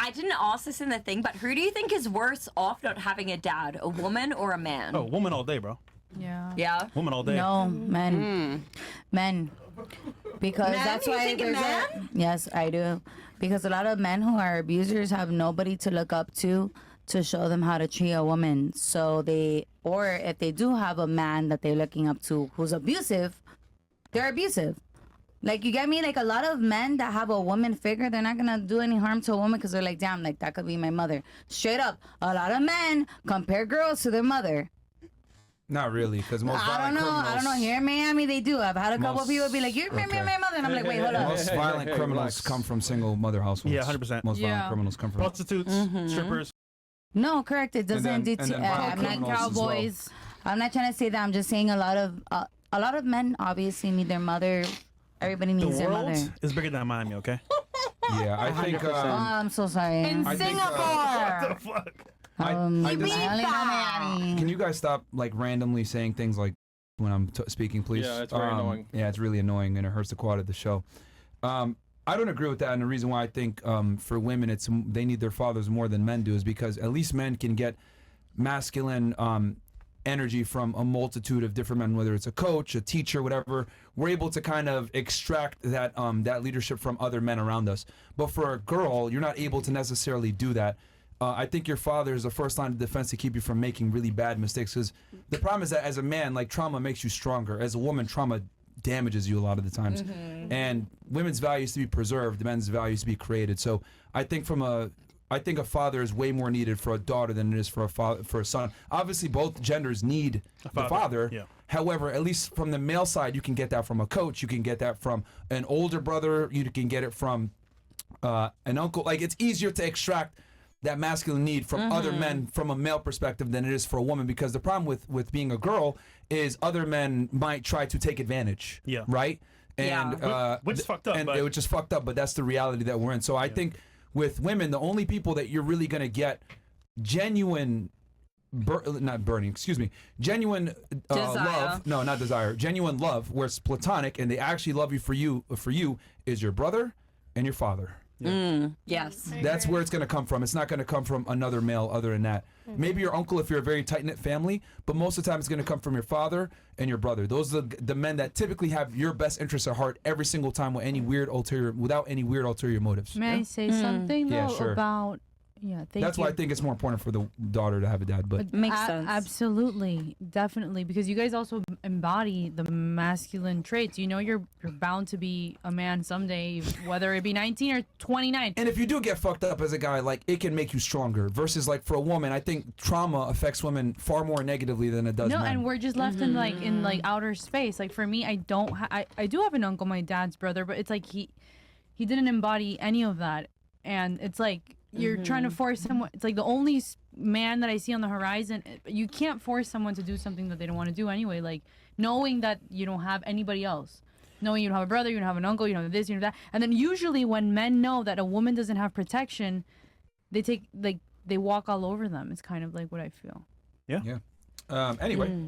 I didn't ask this in the thing, but who do you think is worse off not having a dad, a woman or a man? Oh, woman all day, bro. Yeah. Yeah. Woman all day. No, men. Men. Because Men? that's You why think a there's man? Yes, I do. Because a lot of men who are abusers have nobody to look up to show them how to treat a woman. So or if they do have a man that they're looking up to who's abusive, they're abusive. Like, you get me? Like, a lot of men that have a woman figure, they're not going to do any harm to a woman because they're like, damn, like, that could be my mother. Straight up, a lot of men compare girls to their mother. Not really, because most I violent don't know. criminals... I don't know. Here in Miami, they do. I've had a couple Most- people be like, you remember okay. my mother? And I'm like, wait, hold up. Most violent criminals relax. come from single mother households. Yeah, 100%. Most Yeah. violent criminals come from... Prostitutes, strippers. No, correct. It doesn't then- do and then violent I'm not criminals as well. Cowboys. I'm not trying to say that. I'm just saying a lot of men obviously need their mother. Everybody The needs their world mother. is bigger than Miami, okay? Yeah, I think... 100%. Oh, I'm so sorry. In I think, Singapore. Fuck. I I dis- only know Miami. Can you guys stop, like, randomly saying things like when I'm speaking, please? Yeah, it's very annoying. Yeah, it's really annoying, and it hurts the quality of the show. I don't agree with that, and the reason why I think for women they need their fathers more than men do is because at least men can get masculine energy from a multitude of different men, whether it's a coach, a teacher, whatever. We're able to kind of extract that that leadership from other men around us. But for a girl, you're not able to necessarily do that. I think your father is the first line of defense to keep you from making really bad mistakes. Because the problem is that as a man, like, trauma makes you stronger. As a woman, trauma damages you a lot of the times. And women's values to be preserved, men's values to be created. So I think I think a father is way more needed for a daughter than it is for a son. Obviously, both genders need the father. Yeah. However, at least from the male side, you can get that from a coach. You can get that from an older brother. You can get it from an uncle. Like, it's easier to extract that masculine need from other men from a male perspective than it is for a woman, because the problem with being a girl is other men might try to take advantage. Yeah. Right? And Which is fucked up, but- which is fucked up, but that's the reality that we're in. So I think with women, the only people that you're really going to get genuine genuine love, no, not desire, genuine love, where it's platonic and they actually love you for you is your brother and your father. Yes. That's where it's going to come from. It's not going to come from another male other than that. Maybe your uncle if you're a very tight-knit family, but most of the time it's going to come from your father and your brother. Those are the men that typically have your best interests at heart every single time without any weird ulterior motives. May I say something though Yeah, sure. about? Yeah, thank That's you. why I think it's more important for the daughter to have a dad. But Makes sense. Absolutely, definitely, because you guys also embody the masculine traits. You know, you're bound to be a man someday, whether it be 19 or 29. and if you do get fucked up as a guy, like, it can make you stronger. Versus, like, for a woman, I think trauma affects women far more negatively than it does No, men. and we're just left in like outer space. Like, for me, I don't. I do have an uncle, my dad's brother, but it's like he didn't embody any of that, and it's like you're trying to force someone. It's like the only man that I see on the horizon. You can't force someone to do something that they don't want to do anyway. Like, knowing that you don't have anybody else, knowing you don't have a brother, you don't have an uncle, you don't have this, you don't have that, and then usually when men know that a woman doesn't have protection, they walk all over them. It's kind of like what I feel. Yeah. Anyway.